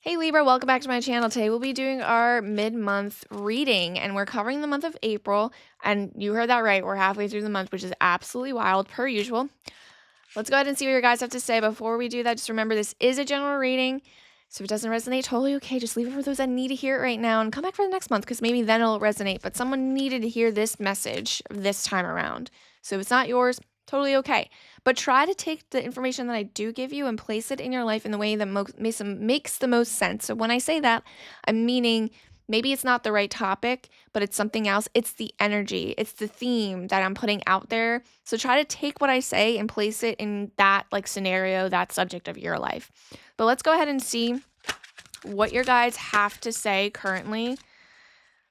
Hey Libra, welcome back to my channel. Today we'll be doing our mid-month reading and we're covering the month of April. And you heard that right, we're halfway through the month, which is absolutely wild per usual. Let's go ahead and see what your guys have to say. Before we do that, just remember this is a general reading. So if it doesn't resonate, totally okay. Just leave it for those that need to hear it right now and come back for the next month because maybe then it'll resonate. But someone needed to hear this message this time around. So if it's not yours, totally okay. But try to take the information that I do give you and place it in your life in the way that makes the most sense. So when I say that, I'm meaning maybe it's not the right topic, but it's something else. It's the energy, it's the theme that I'm putting out there. So try to take what I say and place it in that scenario, that subject of your life. But let's go ahead and see what your guides have to say currently.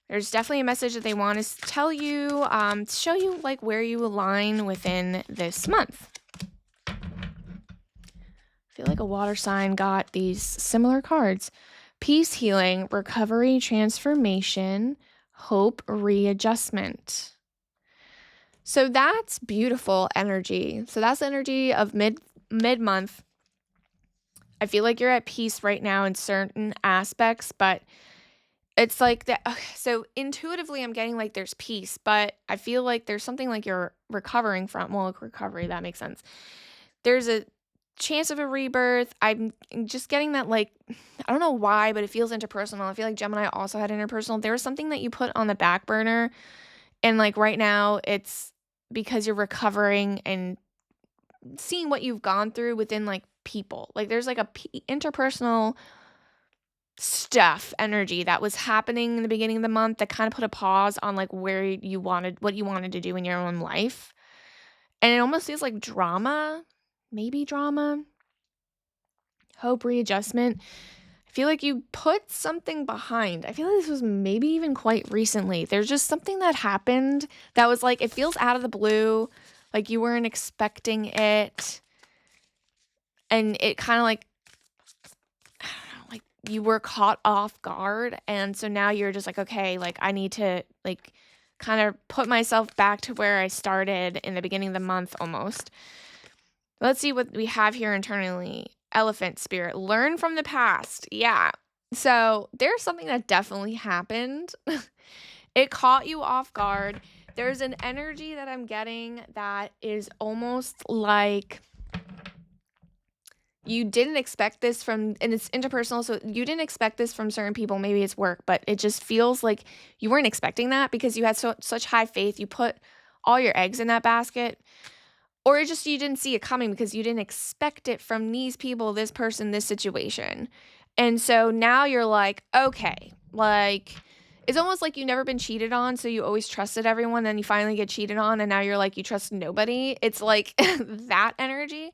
There's definitely a message that they want to tell you, to show you where you align within this month. I feel like a water sign got these similar cards. Peace, healing, recovery, transformation, hope, readjustment. So that's beautiful energy. So that's the energy of mid-month. I feel like you're at peace right now in certain aspects, but it's like that. So intuitively, I'm getting there's peace, but I feel like there's something you're recovering from. Well, recovery, that makes sense. There's a chance of a rebirth. I'm just getting that, I don't know why, but it feels interpersonal. I feel like Gemini also had interpersonal. There was something that you put on the back burner, and right now it's because you're recovering and seeing what you've gone through within people. There's a interpersonal stuff energy that was happening in the beginning of the month that kind of put a pause on what you wanted to do in your own life. And it almost feels like drama, maybe drama, hope, readjustment. I feel like you put something behind. I feel like this was maybe even quite recently. There's just something that happened that was it feels out of the blue, you weren't expecting it. And it kind of I don't know, you were caught off guard. And so now you're just okay, I need to kind of put myself back to where I started in the beginning of the month almost. Let's see what we have here internally. Elephant spirit, learn from the past. Yeah. So there's something that definitely happened. It caught you off guard. There's an energy that I'm getting that is almost like you didn't expect this from, and it's interpersonal, so you didn't expect this from certain people. Maybe it's work, but it just feels like you weren't expecting that because you had such high faith. You put all your eggs in that basket. Or it just you didn't see it coming because you didn't expect it from these people, this person, this situation. And so now you're okay, it's almost like you've never been cheated on, so you always trusted everyone, then you finally get cheated on, and now you're you trust nobody. It's that energy.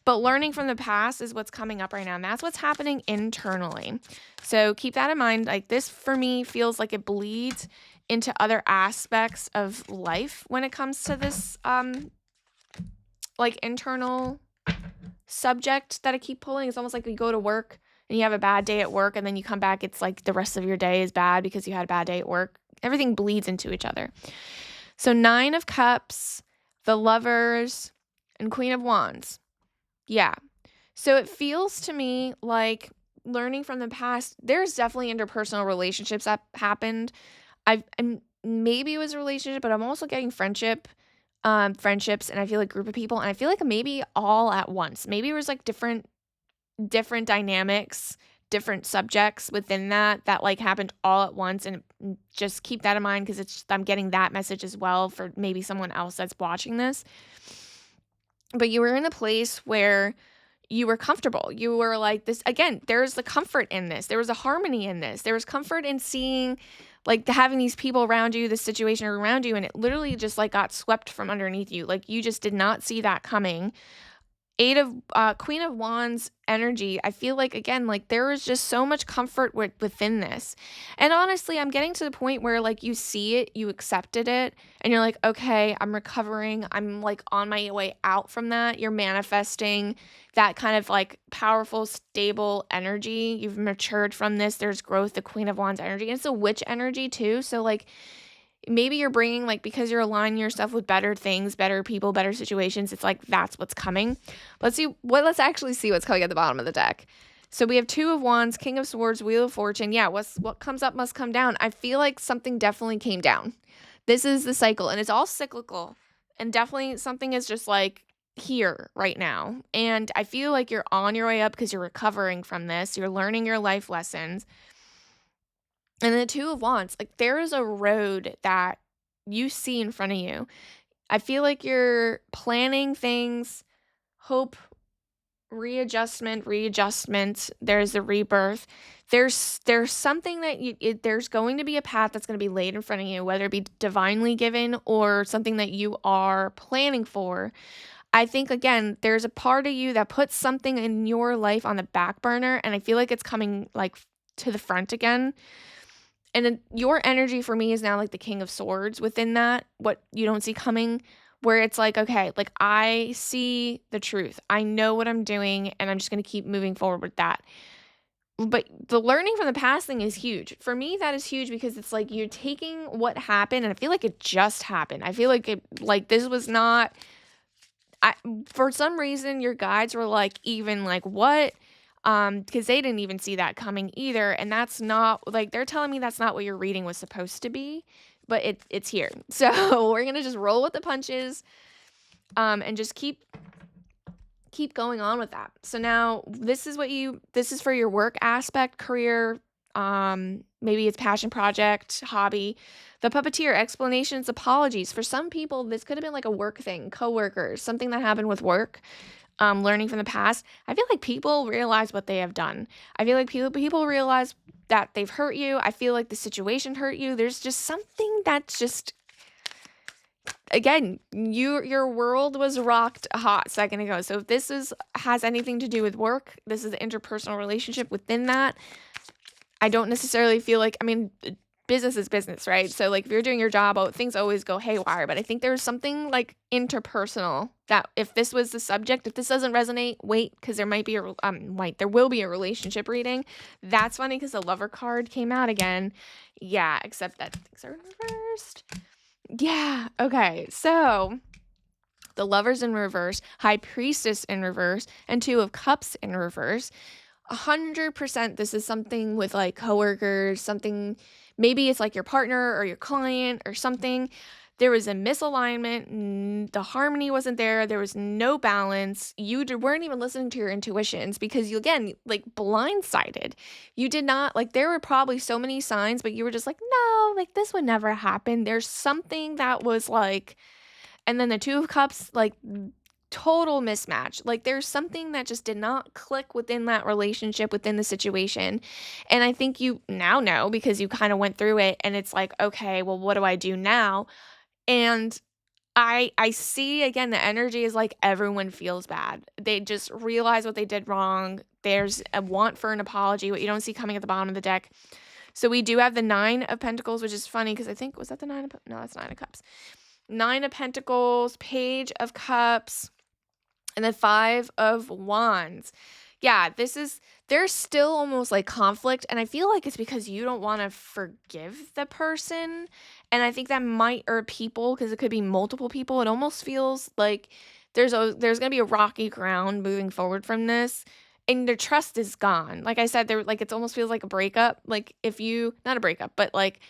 But learning from the past is what's coming up right now, and that's what's happening internally. So keep that in mind. This, for me, feels like it bleeds into other aspects of life when it comes to this internal subject that I keep pulling. It's almost like you go to work and you have a bad day at work and then you come back, it's the rest of your day is bad because you had a bad day at work. Everything bleeds into each other. So 9 of Cups, the Lovers, and Queen of Wands. Yeah. So it feels to me like learning from the past, there's definitely interpersonal relationships that happened. And maybe it was a relationship, but I'm also getting friendships, and I feel group of people, and I feel maybe all at once. Maybe it was different dynamics, different subjects within that happened all at once, and just keep that in mind because I'm getting that message as well for maybe someone else that's watching this. But you were in a place where you were comfortable. You were this, again, there's the comfort in this. There was a harmony in this. There was comfort in seeing having these people around you, the situation around you, and it literally just got swept from underneath you. You just did not see that coming. Queen of Wands energy. I feel again, there was just so much comfort within this. And honestly, I'm getting to the point where you see it, you accepted it, and you're okay, I'm recovering. I'm on my way out from that. You're manifesting that kind of powerful, stable energy. You've matured from this. There's growth, the Queen of Wands energy. And it's a witch energy too. So maybe you're bringing because you're aligning yourself with better things, better people, better situations. It's that's what's coming. Let's actually see what's coming at the bottom of the deck. So we have Two of Wands, King of Swords, Wheel of Fortune. Yeah, what comes up must come down. I feel like something definitely came down. This is the cycle, and it's all cyclical. And definitely something is just like here right now. And I feel like you're on your way up because you're recovering from this. You're learning your life lessons. And the Two of Wands, like there is a road that you see in front of you. I feel like you're planning things, hope, readjustment, there's the rebirth. There's something that there's going to be a path that's going to be laid in front of you, whether it be divinely given or something that you are planning for. I think again, there's a part of you that puts something in your life on the back burner, and I feel like it's coming like to the front again. And then your energy for me is now like the King of Swords within that, what you don't see coming, where it's like, okay, like I see the truth. I know what I'm doing, and I'm just going to keep moving forward with that. But the learning from the past thing is huge. For me, that is huge because it's like you're taking what happened, and I feel like it just happened. I feel like this was not, for some reason, your guides were like, even like, what? Because they didn't even see that coming either. And that's not like, they're telling me that's not what your reading was supposed to be, but it's here. So we're gonna just roll with the punches, and just keep going on with that. So now this is for your work aspect, career, maybe it's passion project, hobby. The puppeteer, explanations, apologies. For some people, this could have been like a work thing, coworkers, something that happened with work. Learning from the past. I feel like people realize what they have done. I feel like people realize that they've hurt you. I feel like the situation hurt you. There's just something that's just, again, your world was rocked a hot second ago. So if this has anything to do with work, this is the interpersonal relationship within that. I don't necessarily feel like, I mean, business is business, right? So like if you're doing your job, things always go haywire, but I think there's something like interpersonal that if this was the subject, if this doesn't resonate, wait, because there might be there will be a relationship reading. That's funny because the Lover card came out again. Yeah, except that things are reversed. Yeah, okay. So the Lovers in reverse, High Priestess in reverse, and Two of Cups in reverse. 100% this is something with like coworkers, something, maybe it's like your partner or your client or something. There was a misalignment, the harmony wasn't there, there was no balance. You weren't even listening to your intuitions because you, again, like blindsided. You did not, like there were probably so many signs, but you were just like, no, like this would never happen. There's something that was like, and then the Two of Cups, like total mismatch. Like there's something that just did not click within that relationship, within the situation. And I think you now know because you kind of went through it, and it's like, okay, well, what do I do now? And I see again, the energy is like everyone feels bad. They just realize what they did wrong. There's a want for an apology, what you don't see coming at the bottom of the deck. So we do have the Nine of Pentacles, which is funny because I think, was that the Nine of, no, that's Nine of Cups. Nine of Pentacles, Page of Cups, and then Five of Wands. Yeah, there's still almost like conflict, and I feel like it's because you don't want to forgive the person. And I think that might, or people, because it could be multiple people. It almost feels like there's going to be a rocky ground moving forward from this, and their trust is gone. Like I said, there, like, it almost feels like a breakup. Like if you, not a breakup, but like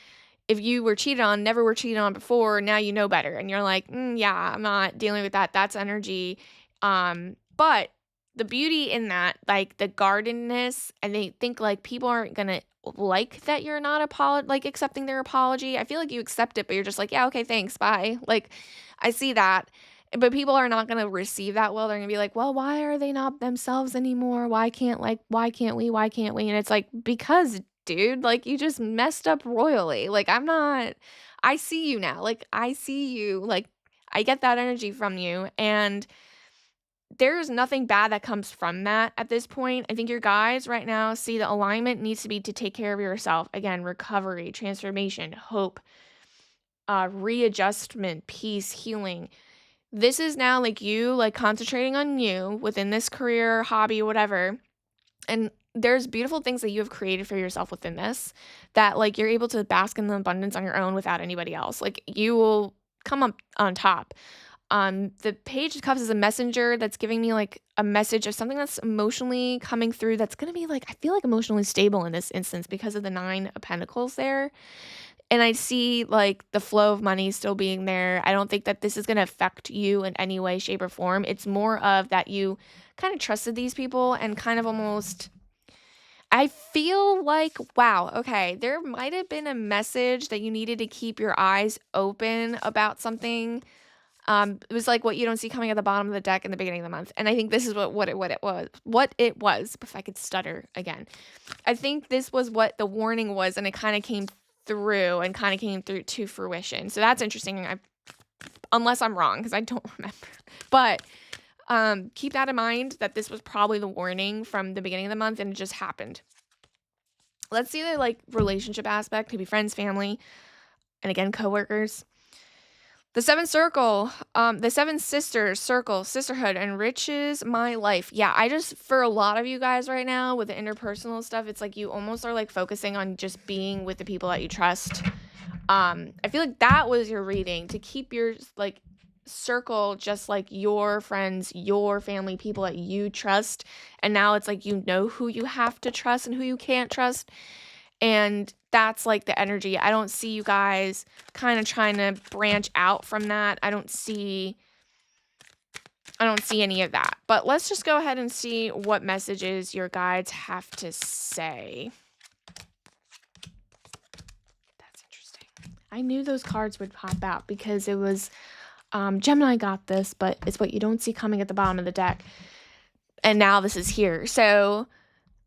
if you were cheated on, never were cheated on before, now you know better, and you're like, yeah, I'm not dealing with that. That's energy. But the beauty in that, like the guardedness, and they think like people aren't gonna like that you're not like accepting their apology. I feel like you accept it, but you're just like, yeah, okay, thanks, bye. Like I see that. But people are not gonna receive that well. They're gonna be like, well, why are they not themselves anymore? Why can't we? Why can't we? And it's like, because, dude, like you just messed up royally. Like I see you now. Like I see you. Like I get that energy from you. And there's nothing bad that comes from that at this point. I think your guys right now see the alignment needs to be to take care of yourself. Again, recovery, transformation, hope, readjustment, peace, healing. This is now like you, like concentrating on you within this career, hobby, whatever. And there's beautiful things that you have created for yourself within this that like you're able to bask in the abundance on your own without anybody else. Like you will come up on top. The Page of Cups is a messenger that's giving me like a message of something that's emotionally coming through that's going to be like, I feel like emotionally stable in this instance because of the Nine of Pentacles there. And I see like the flow of money still being there. I don't think that this is going to affect you in any way, shape, or form. It's more of that you kind of trusted these people and kind of almost. I feel like, wow, okay, there might have been a message that you needed to keep your eyes open about something. It was like what you don't see coming at the bottom of the deck in the beginning of the month. And I think this is what it was, if I could stutter again. I think this was what the warning was, and it kind of came through to fruition. So that's interesting. Unless I'm wrong, because I don't remember. But keep that in mind that this was probably the warning from the beginning of the month and it just happened. Let's see the like relationship aspect, could be friends, family, and again, coworkers. The seventh circle, the seven sisters circle, sisterhood enriches my life. Yeah, for a lot of you guys right now with the interpersonal stuff, it's like you almost are like focusing on just being with the people that you trust. I feel like that was your reading, to keep your like circle just like your friends, your family, people that you trust. And now it's like you know who you have to trust and who you can't trust. And that's like the energy. I don't see you guys kind of trying to branch out from that. I don't see any of that. But let's just go ahead and see what messages your guides have to say. That's interesting. I knew those cards would pop out because it was Gemini got this, but it's what you don't see coming at the bottom of the deck. And now this is here. So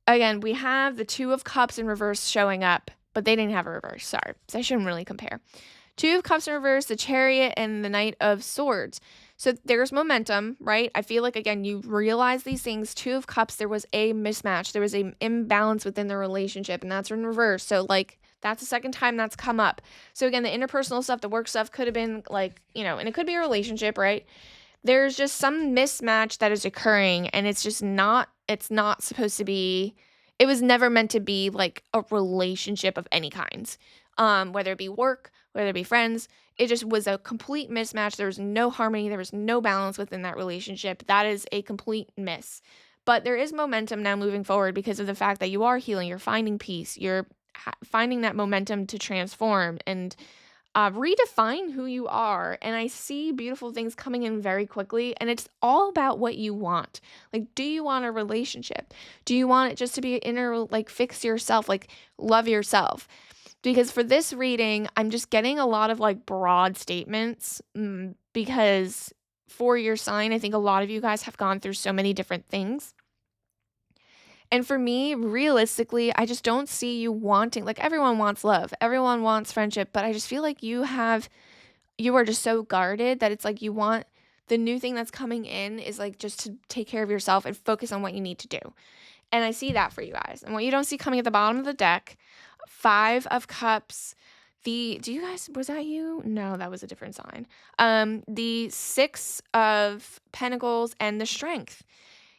again, we have the Two of Cups in reverse showing up, but they didn't have a reverse. Sorry, so I shouldn't really compare. Two of Cups in reverse, the Chariot, and the Knight of Swords. So there's momentum, right? I feel like, again, you realize these things. Two of Cups, there was a mismatch. There was an imbalance within the relationship, and that's in reverse. So, like, that's the second time that's come up. So, again, the interpersonal stuff, the work stuff could have been, like, and it could be a relationship, right? There's just some mismatch that is occurring, and it's not supposed to be, it was never meant to be like a relationship of any kinds. Whether it be work, whether it be friends, it just was a complete mismatch. There was no harmony, there was no balance within that relationship. That is a complete miss. But there is momentum now moving forward because of the fact that you are healing, you're finding peace, you're finding that momentum to transform and redefine who you are. And I see beautiful things coming in very quickly. And it's all about what you want. Like, do you want a relationship? Do you want it just to be inner, like, fix yourself, like, love yourself? Because for this reading, I'm just getting a lot of like broad statements because for your sign, I think a lot of you guys have gone through so many different things. And for me, realistically, I just don't see you wanting, like, everyone wants love, everyone wants friendship, but I just feel like you are just so guarded that it's like you want the new thing that's coming in is like just to take care of yourself and focus on what you need to do. And I see that for you guys. And what you don't see coming at the bottom of the deck, Five of Cups. Was that you? No, that was a different sign. The Six of Pentacles and the Strength.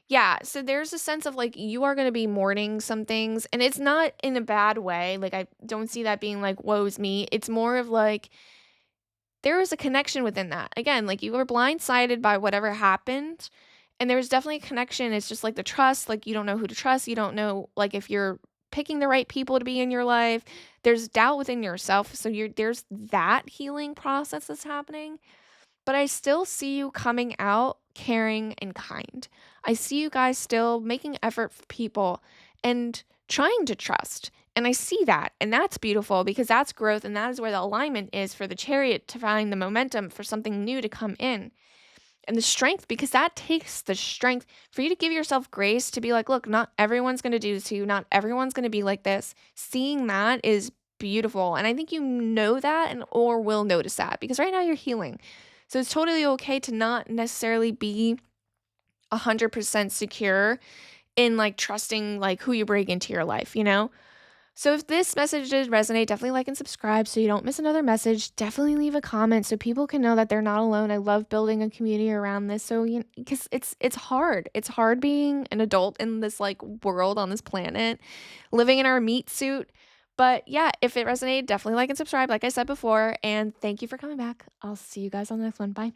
Yeah, so there's a sense of like you are going to be mourning some things, and it's not in a bad way. Like, I don't see that being like, woe's me. It's more of like there is a connection within that. Again, like you were blindsided by whatever happened, and there's definitely a connection. It's just like the trust, like you don't know who to trust. You don't know like if you're picking the right people to be in your life. There's doubt within yourself. So there's that healing process that's happening. But I still see you coming out caring and kind. I see you guys still making effort for people and trying to trust. And I see that. And that's beautiful because that's growth. And that is where the alignment is for the Chariot to find the momentum for something new to come in. And the strength, because that takes the strength for you to give yourself grace to be like, look, not everyone's going to do this to you. Not everyone's going to be like this. Seeing that is beautiful. And I think you know that or will notice that because right now you're healing. So it's totally okay to not necessarily be 100% secure in like trusting like who you bring into your life, So if this message did resonate, definitely like and subscribe so you don't miss another message. Definitely leave a comment so people can know that they're not alone. I love building a community around this. So because it's hard. It's hard being an adult in this like world on this planet, living in our meat suit. But yeah, if it resonated, definitely like and subscribe, like I said before. And thank you for coming back. I'll see you guys on the next one. Bye.